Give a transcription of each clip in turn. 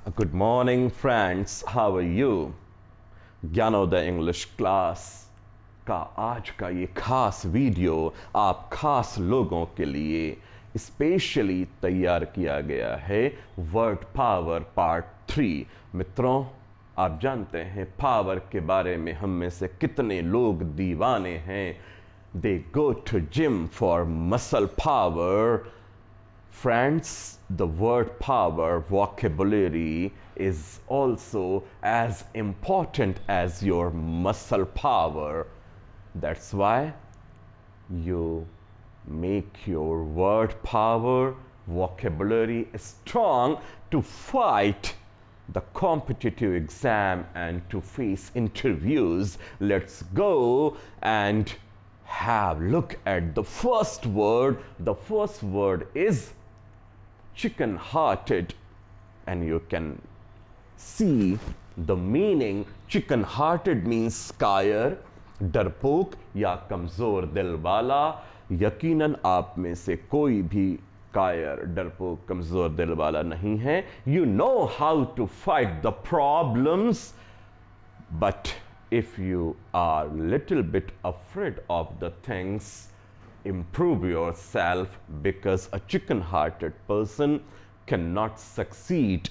Good morning, friends. How are you? Gyanoday English class का आज का ये खास वीडियो आप खास लोगों के लिए स्पेशली तैयार किया गया है। Word power part 3। मित्रों, आप जानते हैं पावर के बारे में हम में से कितने लोग दीवाने हैं। They go to gym for muscle power. Friends, the word power vocabulary is also as important as your muscle power. That's why you make your word power vocabulary strong to fight the competitive exam and to face interviews. Let's go and have look at the first word. The first word is chicken hearted, and you can see the meaning. Chicken hearted means कायर, डरपोक या कमजोर दिल वाला। यकीनन आप में से कोई भी कायर, डरपोक, कमजोर दिल वाला नहीं है। You know how to fight the problems, but if you are little bit afraid of the things, improve yourself, because a chicken-hearted person cannot succeed.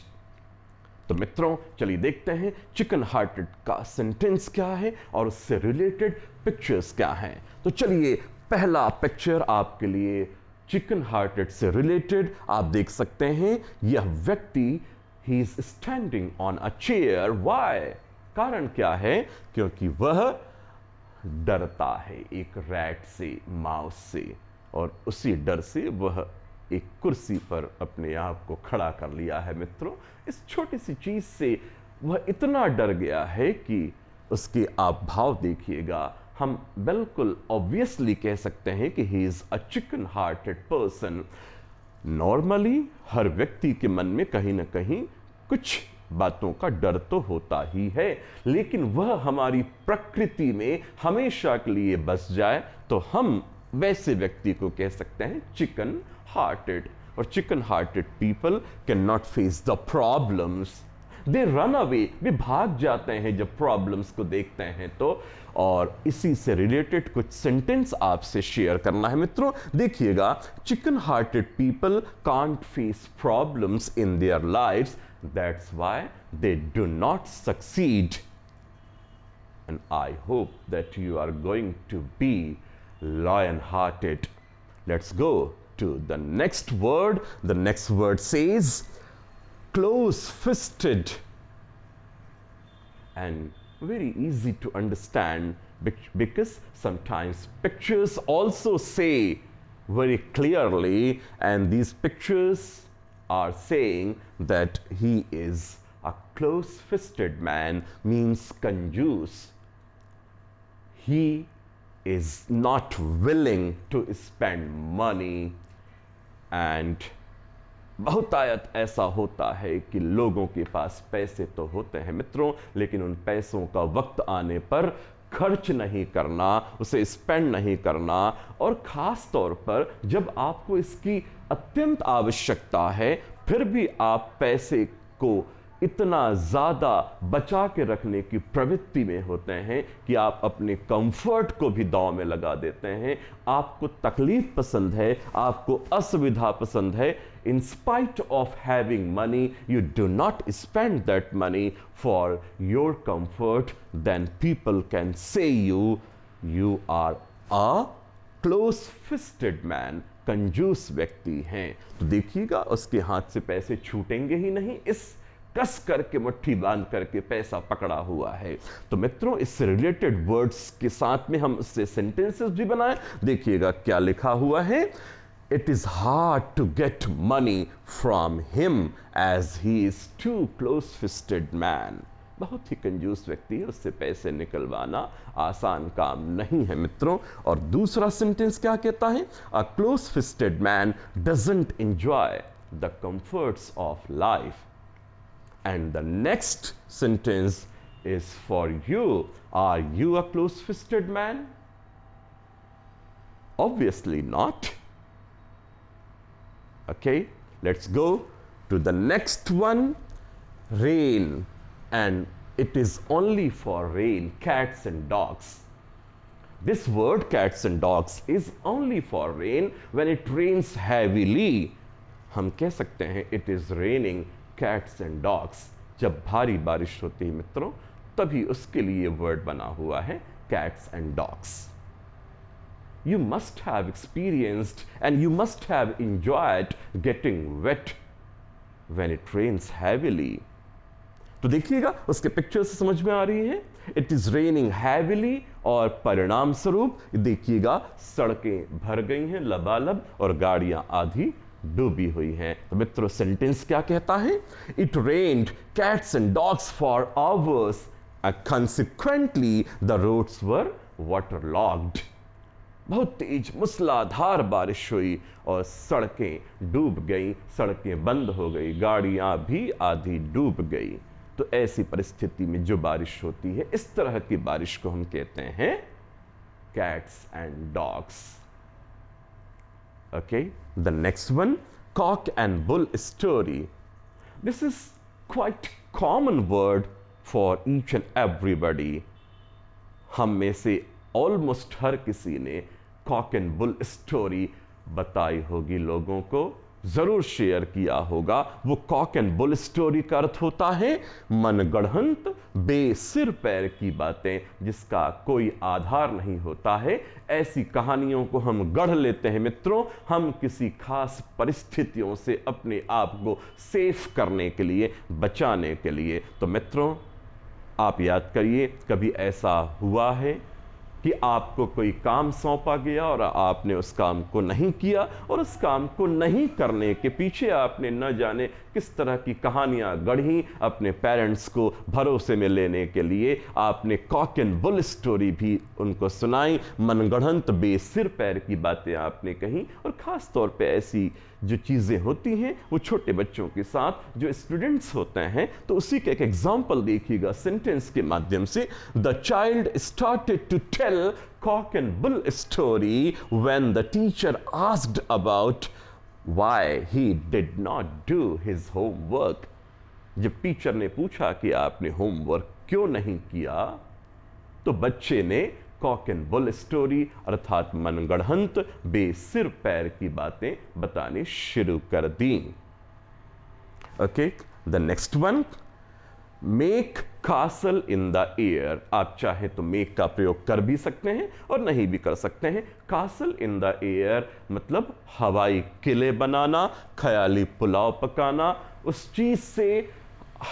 तो मित्रों, चलिए देखते हैं चिकन हार्टेड का सेंटेंस क्या है और उससे रिलेटेड पिक्चर्स क्या हैं। तो चलिए, पहला पिक्चर आपके लिए चिकन हार्टेड से रिलेटेड आप देख सकते हैं। यह व्यक्ति he is standing on a chair. Why? कारण क्या है? क्योंकि वह डरता है एक रैट से, माउस से, और उसी डर से वह एक कुर्सी पर अपने आप को खड़ा कर लिया है। मित्रों, इस छोटी सी चीज से वह इतना डर गया है कि उसके आप भाव देखिएगा। हम बिल्कुल ऑब्वियसली कह सकते हैं कि he is a chicken hearted person. Normally हर व्यक्ति के मन में कहीं ना कहीं कुछ बातों का डर तो होता ही है, लेकिन वह हमारी प्रकृति में हमेशा के लिए बस जाए तो हम वैसे व्यक्ति को कह सकते हैं चिकन हार्टेड। और chicken hearted people can not face the problems, they run away, वे भाग जाते हैं जब प्रॉब्लम्स को देखते हैं तो। और इसी से रिलेटेड कुछ सेंटेंस आपसे शेयर करना है। मित्रों देखिएगा, chicken hearted people can't face problems in their lives, that's why they do not succeed. And I hope that you are going to be lion hearted. Let's go to the next word. The next word says close fisted, and very easy to understand because sometimes pictures also say very clearly, and these pictures are saying that he is a close-fisted man, means कंजूस। He is not willing to spend money, and बहुतायत ऐसा होता है कि लोगों के पास पैसे तो होते हैं मित्रों, लेकिन उन पैसों का वक्त आने पर खर्च नहीं करना, उसे स्पेंड नहीं करना, और खास तौर पर जब आपको इसकी अत्यंत आवश्यकता है फिर भी आप पैसे को इतना ज़्यादा बचा के रखने की प्रवृत्ति में होते हैं कि आप अपने कंफर्ट को भी दांव में लगा देते हैं। आपको तकलीफ पसंद है, आपको असुविधा पसंद है। In spite of having money, you do not spend that money for your comfort, then people can say you are a close-fisted man, कंजूस व्यक्ति हैं। तो देखिएगा, उसके हाथ से पैसे छूटेंगे ही नहीं, इस कस करके मुट्ठी बांध करके पैसा पकड़ा हुआ है। तो मित्रों, इससे रिलेटेड वर्ड्स के साथ में हम इससे सेंटेंसेस भी बनाएं। देखिएगा क्या लिखा हुआ है। It is hard to get money from him as he is too close-fisted man. बहुत ही कंजूस व्यक्ति है, उससे पैसे निकलवाना आसान काम नहीं है मित्रों। और दूसरा सेंटेंस क्या कहता है? A close-fisted man doesn't enjoy the comforts of life. And the next sentence is for you. Are you a close-fisted man? Obviously not. Okay, let's go to the next one. rain, and it is only for rain, cats and dogs. This word cats and dogs is only for rain when it rains heavily. हम कह सकते हैं it is raining cats and dogs. जब भारी बारिश होती है मित्रों, तभी उसके लिए वर्ड बना हुआ है cats and dogs. You must have experienced and you must have enjoyed getting wet when it rains heavily. तो देखिएगा उसके पिक्चर से समझ में आ रही है इट इज रेनिंग हैविली, और परिणाम स्वरूप देखिएगा सड़कें भर गई हैं लबालब और गाड़ियां आधी डूबी हुई हैं। तो मित्रों सेंटेंस क्या कहता है? It rained cats and dogs for hours and consequently the roads were waterlogged. बहुत तेज मूसलाधार बारिश हुई और सड़कें डूब गई, सड़कें बंद हो गई, गाड़ियां भी आधी डूब गई। तो ऐसी परिस्थिति में जो बारिश होती है, इस तरह की बारिश को हम कहते हैं cats and dogs. Okay, the next one, Kock and bull story. This is quite common word for each and everybody. हम में से ऑलमोस्ट हर किसी ने कॉक एंड बुल स्टोरी बताई होगी, लोगों को जरूर शेयर किया होगा। वो कॉक एंड बुल स्टोरी का अर्थ होता है मनगढ़ंत बेसिर पैर की बातें जिसका कोई आधार नहीं होता है। ऐसी कहानियों को हम गढ़ लेते हैं मित्रों, हम किसी खास परिस्थितियों से अपने आप को सेफ करने के लिए, बचाने के लिए। तो मित्रों आप याद करिए, कभी ऐसा हुआ है कि आपको कोई काम सौंपा गया और आपने उस काम को नहीं किया, और उस काम को नहीं करने के पीछे आपने न जाने किस तरह की कहानियां गढ़ी, अपने पेरेंट्स को भरोसे में लेने के लिए आपने कॉक एंड बुल स्टोरी भी उनको सुनाई, मनगढ़ंत बेसिर पैर की बातें आपने कही। और खास तौर पे ऐसी जो चीज़ें होती हैं वो छोटे बच्चों के साथ जो स्टूडेंट्स होते हैं, तो उसी का एक एग्जाम्पल देखिएगा सेंटेंस के माध्यम से। The child started to tell cock and bull story when the teacher asked about why he did not do his homework. जब टीचर ने पूछा कि आपने होमवर्क क्यों नहीं किया, तो बच्चे ने कॉक एंड बुल स्टोरी अर्थात मनगढ़ंत बेसिर पैर की बातें बतानी शुरू कर दी। Okay, the next one, make castle in the air. आप चाहे तो मेक का प्रयोग कर भी सकते हैं और नहीं भी कर सकते हैं। कासल इन द एयर मतलब हवाई किले बनाना, ख्याली पुलाव पकाना, उस चीज से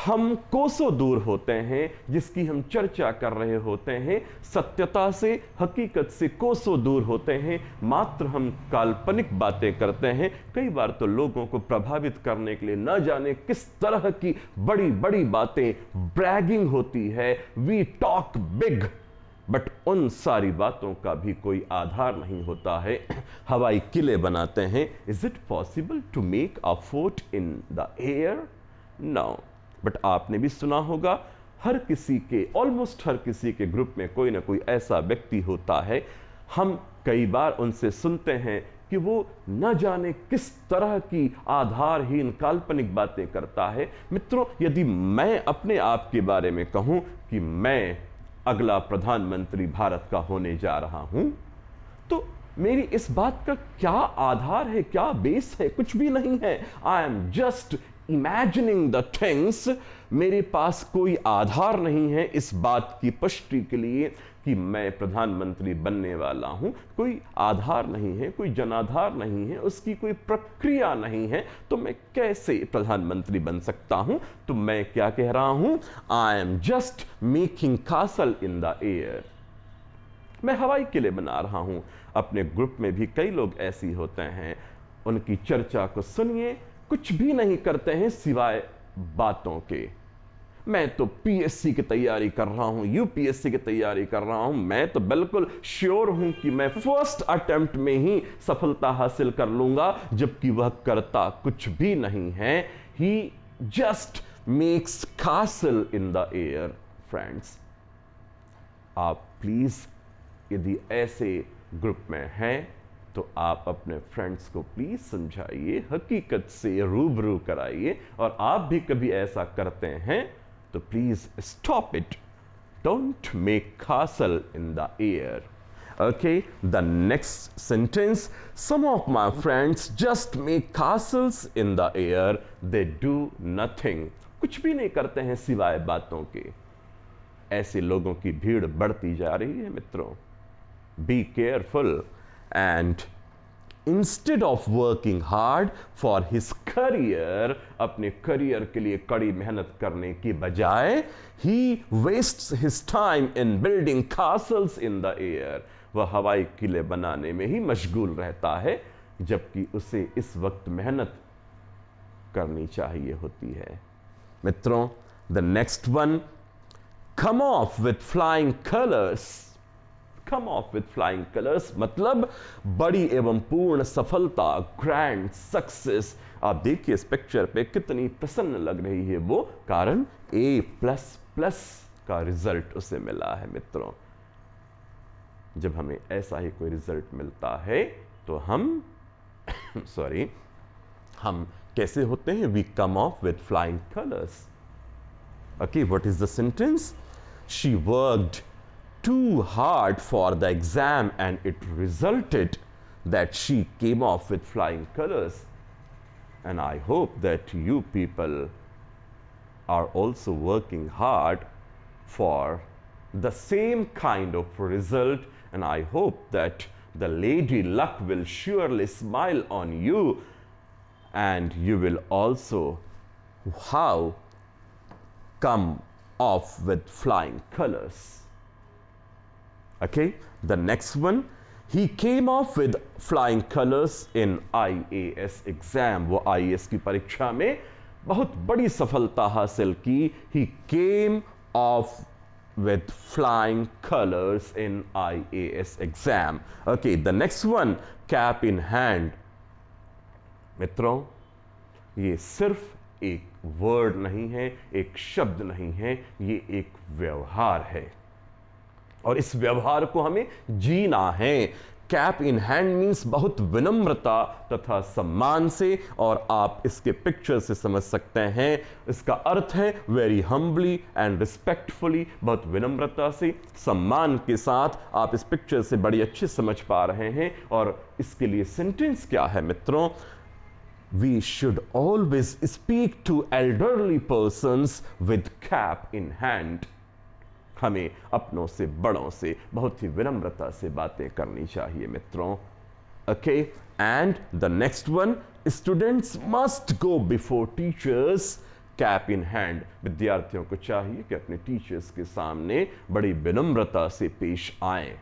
हम कोसों दूर होते हैं जिसकी हम चर्चा कर रहे होते हैं, सत्यता से, हकीकत से कोसों दूर होते हैं, मात्र हम काल्पनिक बातें करते हैं। कई बार तो लोगों को प्रभावित करने के लिए न जाने किस तरह की बड़ी बड़ी बातें, ब्रैगिंग होती है, वी टॉक बिग, बट उन सारी बातों का भी कोई आधार नहीं होता है। हवाई किले बनाते हैं। Is it possible to make a fort in the air? No. But आपने भी सुना होगा, हर किसी के, ऑलमोस्ट हर किसी के ग्रुप में कोई ना कोई ऐसा व्यक्ति होता है, हम कई बार उनसे सुनते हैं कि वो न जाने किस तरह की आधारहीन काल्पनिक बातें करता है। मित्रों, यदि मैं अपने आप के बारे में कहूं कि मैं अगला प्रधानमंत्री भारत का होने जा रहा हूं, तो मेरी इस बात का क्या आधार है, क्या बेस है? कुछ भी नहीं है। I am just imagining the things. मेरे पास कोई आधार नहीं है इस बात की पुष्टि के लिए कि मैं प्रधानमंत्री बनने वाला हूं। कोई आधार नहीं है, कोई जनाधार नहीं है, उसकी कोई प्रक्रिया नहीं है, तो मैं कैसे प्रधानमंत्री बन सकता हूं? तो मैं क्या कह रहा हूं? I am just making castle in the air. मैं हवाई किले बना रहा हूं। अपने ग्रुप में भी कई लोग ऐसे होते हैं, उनकी चर्चा को सुनिए, कुछ भी नहीं करते हैं सिवाय बातों के। मैं तो पीएससी की तैयारी कर रहा हूं, यूपीएससी की तैयारी कर रहा हूं, मैं तो बिल्कुल श्योर हूं कि मैं फर्स्ट अटेम्प्ट में ही सफलता हासिल कर लूंगा, जबकि वह करता कुछ भी नहीं है। He just makes castle in the air. Friends, आप प्लीज यदि ऐसे ग्रुप में हैं तो आप अपने फ्रेंड्स को प्लीज समझाइए, हकीकत से रूबरू कराइए, और आप भी कभी ऐसा करते हैं तो please stop it. Don't make castle in the air. Okay, the next sentence. Some of my friends just make castles in the air. They do nothing. कुछ भी नहीं करते हैं सिवाय बातों के. ऐसे लोगों की भीड़ बढ़ती जा रही है मित्रों. Be careful. And instead of working hard for his career, अपने करियर के लिए कड़ी मेहनत करने की बजाय he wastes his time in building castles in the air. वह हवाई किले बनाने में ही मशगूल रहता है, जबकि उसे इस वक्त मेहनत करनी चाहिए होती है. मित्रों, the next one, come off with flying colors. Come off with flying colors मतलब बड़ी एवं पूर्ण सफलता, ग्रैंड सक्सेस. आप देखिए इस पिक्चर पे कितनी प्रसन्न लग रही है वो, कारण A++ का रिजल्ट उसे मिला है. मित्रों, जब हमें ऐसा ही कोई रिजल्ट मिलता है तो हम हम कैसे होते हैं? We come off with flying colors. Okay, what is the sentence? She worked too hard for the exam and it resulted that she came off with flying colors. And I hope that you people are also working hard for the same kind of result, and I hope that the lady luck will surely smile on you, and you will also how come off with flying colors. Okay, the next one, he came off with flying colors in IAS exam. वो IAS की परीक्षा में बहुत बड़ी सफलता हासिल की. He came off with flying colors in IAS exam. Okay, the next one, cap in hand. मित्रों, ये सिर्फ एक वर्ड नहीं है, एक शब्द नहीं है, ये एक व्यवहार है, और इस व्यवहार को हमें जीना है. कैप इन हैंड मीन्स बहुत विनम्रता तथा सम्मान से, और आप इसके पिक्चर से समझ सकते हैं इसका अर्थ है वेरी हम्बली एंड रिस्पेक्टफुली. बहुत विनम्रता से, सम्मान के साथ आप इस पिक्चर से बड़ी अच्छी समझ पा रहे हैं. और इसके लिए सेंटेंस क्या है मित्रों? We should always speak to elderly persons with cap in hand. हमें अपनों से, बड़ों से बहुत ही विनम्रता से बातें करनी चाहिए मित्रों. Okay, and the next one, students must go before teachers cap in hand. विद्यार्थियों को चाहिए कि अपने टीचर्स के सामने बड़ी विनम्रता से पेश आएं.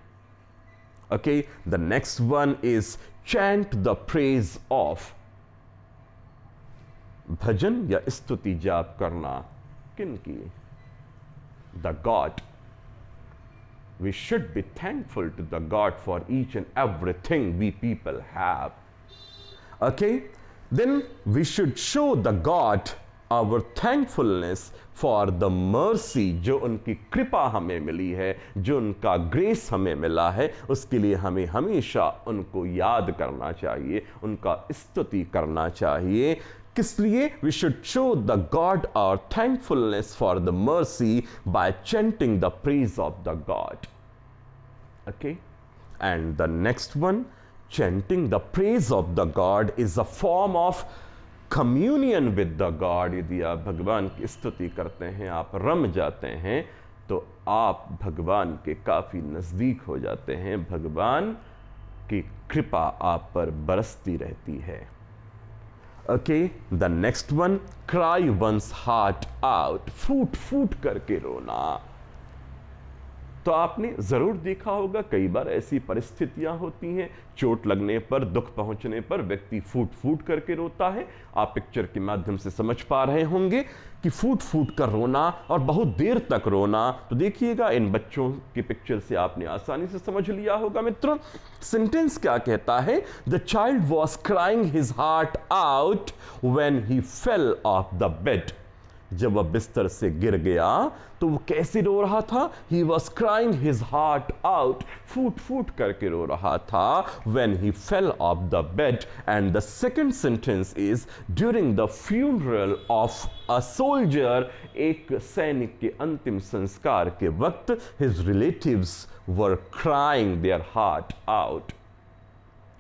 Okay, the next one is chant the praise of. भजन या स्तुति जाप करना किनकी? The God. We should be thankful to the God for each and everything we people have. Okay, then we should show the God our thankfulness for the mercy जो उनकी कृपा हमें मिली है, जो उनका ग्रेस हमें मिला है, उसके लिए हमें हमेशा उनको याद करना चाहिए, उनका स्तुति करना चाहिए. किस लिए? We should show the God our thankfulness for the mercy by chanting the praise of the God. Okay, and the next one, chanting the praise of the God is a form of communion with the God. यदि आप भगवान की स्तुति करते हैं, आप रम जाते हैं, तो आप भगवान के काफी नजदीक हो जाते हैं. भगवान की कृपा आप पर बरसती रहती है. Okay, the next one, cry one's heart out. फूट फूट करके रोना. तो आपने जरूर देखा होगा, कई बार ऐसी परिस्थितियां होती हैं, चोट लगने पर, दुख पहुंचने पर व्यक्ति फूट फूट करके रोता है. आप पिक्चर के माध्यम से समझ पा रहे होंगे कि फूट फूट कर रोना और बहुत देर तक रोना. तो देखिएगा, इन बच्चों की पिक्चर से आपने आसानी से समझ लिया होगा मित्रों. सेंटेंस क्या कहता है? The child was crying his heart out when he fell off the bed. जब वह बिस्तर से गिर गया तो वो कैसे रो रहा था? He was crying his heart out, फूट फूट करके रो रहा था when he fell off the bed. And the second sentence is during the funeral of a soldier, एक सैनिक के अंतिम संस्कार के वक्त his relatives were crying their heart out.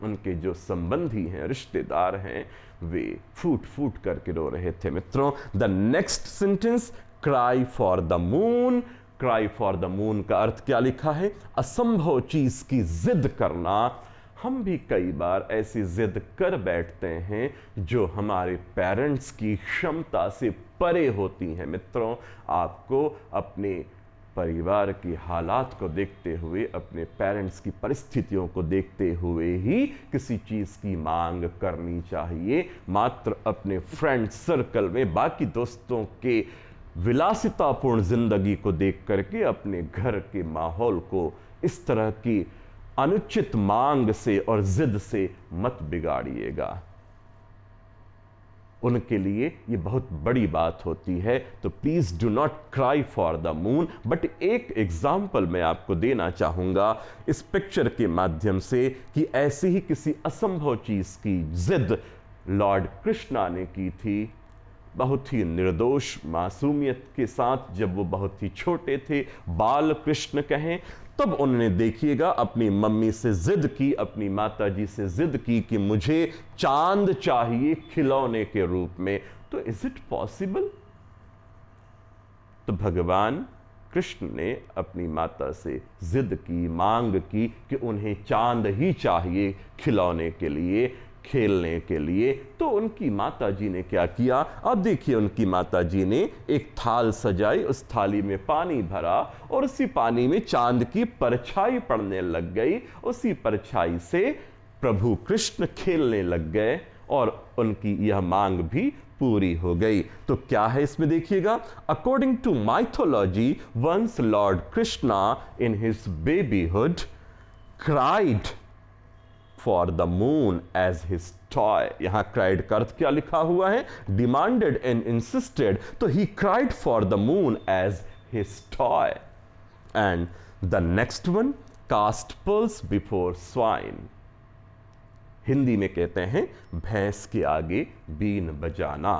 उनके जो संबंधी हैं, रिश्तेदार हैं, वे फूट फूट करके रो रहे थे। मित्रों, the next sentence, cry for the moon. Cry for the moon का अर्थ क्या लिखा है? असंभव चीज की जिद करना। हम भी कई बार ऐसी जिद कर बैठते हैं जो हमारे पेरेंट्स की क्षमता से परे होती हैं। मित्रों, आपको अपने परिवार की हालात को देखते हुए, अपने पेरेंट्स की परिस्थितियों को देखते हुए ही किसी चीज की मांग करनी चाहिए। मात्र अपने फ्रेंड सर्कल में बाकी दोस्तों के विलासितापूर्ण जिंदगी को देख करके अपने घर के माहौल को इस तरह की अनुचित मांग से और जिद से मत बिगाड़िएगा। उनके लिए ये बहुत बड़ी बात होती है। तो please do not cry for the moon. But एक एग्जाम्पल मैं आपको देना चाहूंगा इस पिक्चर के माध्यम से कि ऐसी ही किसी असंभव चीज की जिद लॉर्ड कृष्णा ने की थी, बहुत ही निर्दोष मासूमियत के साथ। जब वो बहुत ही छोटे थे, बाल कृष्ण कहें, तब उन्होंने देखिएगा अपनी मम्मी से जिद की, अपनी माताजी से जिद की कि मुझे चांद चाहिए खिलौने के रूप में। तो इज इट पॉसिबल? तो भगवान कृष्ण ने अपनी माता से जिद की, मांग की कि उन्हें चांद ही चाहिए खिलौने के लिए, खेलने के लिए। तो उनकी माताजी ने क्या किया? अब देखिए, उनकी माताजी ने एक थाल सजाई, उस थाली में पानी भरा और उसी पानी में चांद की परछाई पड़ने लग गई। उसी परछाई से प्रभु कृष्ण खेलने लग गए और उनकी यह मांग भी पूरी हो गई। तो क्या है इसमें देखिएगा, according to mythology, once lord Krishna in his babyhood cried for the moon as his toy. यहां क्राइड का अर्थ क्या लिखा हुआ है? Demanded and insisted. तो he cried for the moon as his toy. And the next one, cast pearls before swine. Hindi में कहते हैं भैंस के आगे बीन बजाना।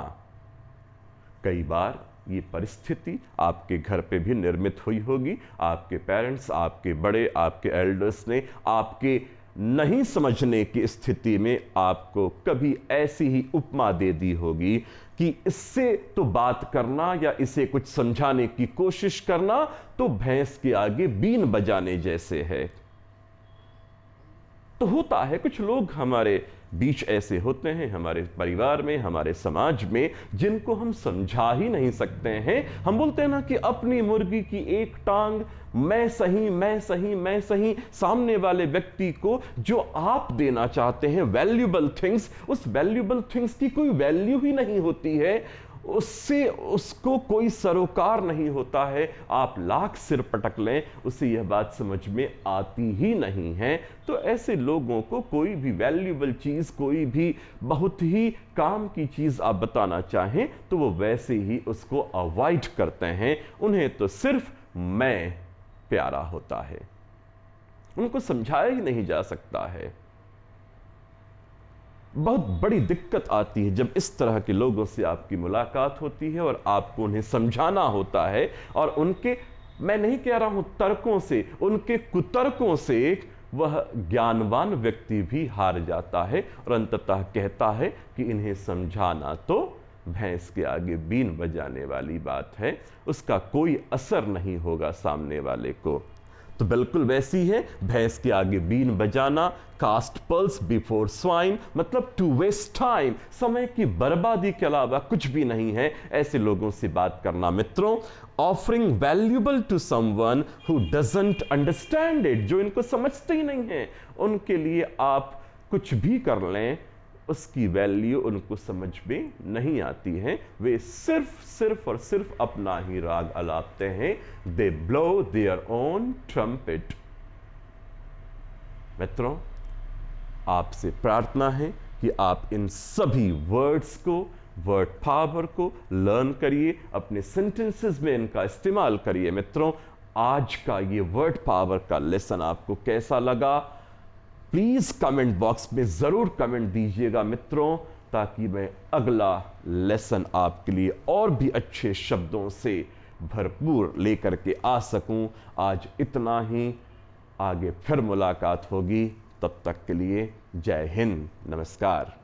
कई बार ये परिस्थिति आपके घर पे भी निर्मित हुई होगी। आपके पेरेंट्स, आपके बड़े, आपके एल्डर्स ने आपके नहीं समझने की स्थिति में आपको कभी ऐसी ही उपमा दे दी होगी कि इससे तो बात करना या इसे कुछ समझाने की कोशिश करना तो भैंस के आगे बीन बजाने जैसे है। तो होता है, कुछ लोग हमारे बीच ऐसे होते हैं, हमारे परिवार में, हमारे समाज में, जिनको हम समझा ही नहीं सकते हैं। हम बोलते हैं ना कि अपनी मुर्गी की एक टांग, मैं सही, मैं सही, मैं सही। सामने वाले व्यक्ति को जो आप देना चाहते हैं वैल्यूबल थिंग्स, उस वैल्यूबल थिंग्स की कोई वैल्यू ही नहीं होती है, उससे उसको कोई सरोकार नहीं होता है। आप लाख सिर पटक लें, उसे यह बात समझ में आती ही नहीं है। तो ऐसे लोगों को कोई भी वैल्यूबल चीज, कोई भी बहुत ही काम की चीज आप बताना चाहें तो वो वैसे ही उसको अवॉइड करते हैं। उन्हें तो सिर्फ मैं प्यारा होता है, उनको समझाया ही नहीं जा सकता है। बहुत बड़ी दिक्कत आती है जब इस तरह के लोगों से आपकी मुलाकात होती है और आपको उन्हें समझाना होता है और उनके, मैं नहीं कह रहा हूं तर्कों से, उनके कुतर्कों से वह ज्ञानवान व्यक्ति भी हार जाता है और अंततः कहता है कि इन्हें समझाना तो भैंस के आगे बीन बजाने वाली बात है, उसका कोई असर नहीं होगा सामने वाले को। तो बिल्कुल वैसी है भैंस के आगे बीन बजाना। कास्ट पर्ल्स बिफोर स्वाइन मतलब टू वेस्ट टाइम, समय की बर्बादी के अलावा कुछ भी नहीं है ऐसे लोगों से बात करना। मित्रों, offering valuable to someone who doesn't understand it, जो इनको समझते ही नहीं है, उनके लिए आप कुछ भी कर लें, उसकी वैल्यू उनको समझ में नहीं आती है। वे सिर्फ और सिर्फ अपना ही राग अलापते हैं। दे ब्लो देयर ओन ट्रम्पेट। मित्रों, आपसे प्रार्थना है कि आप इन सभी वर्ड्स को वर्ड पावर को लर्न करिए, अपने सेंटेंसेस में इनका इस्तेमाल करिए। मित्रों, आज का ये वर्ड पावर का लेसन आपको कैसा लगा, प्लीज कमेंट बॉक्स में जरूर कमेंट दीजिएगा मित्रों, ताकि मैं अगला लेसन आपके लिए और भी अच्छे शब्दों से भरपूर लेकर के आ सकूं। आज इतना ही, आगे फिर मुलाकात होगी, तब तक के लिए जय हिंद, नमस्कार।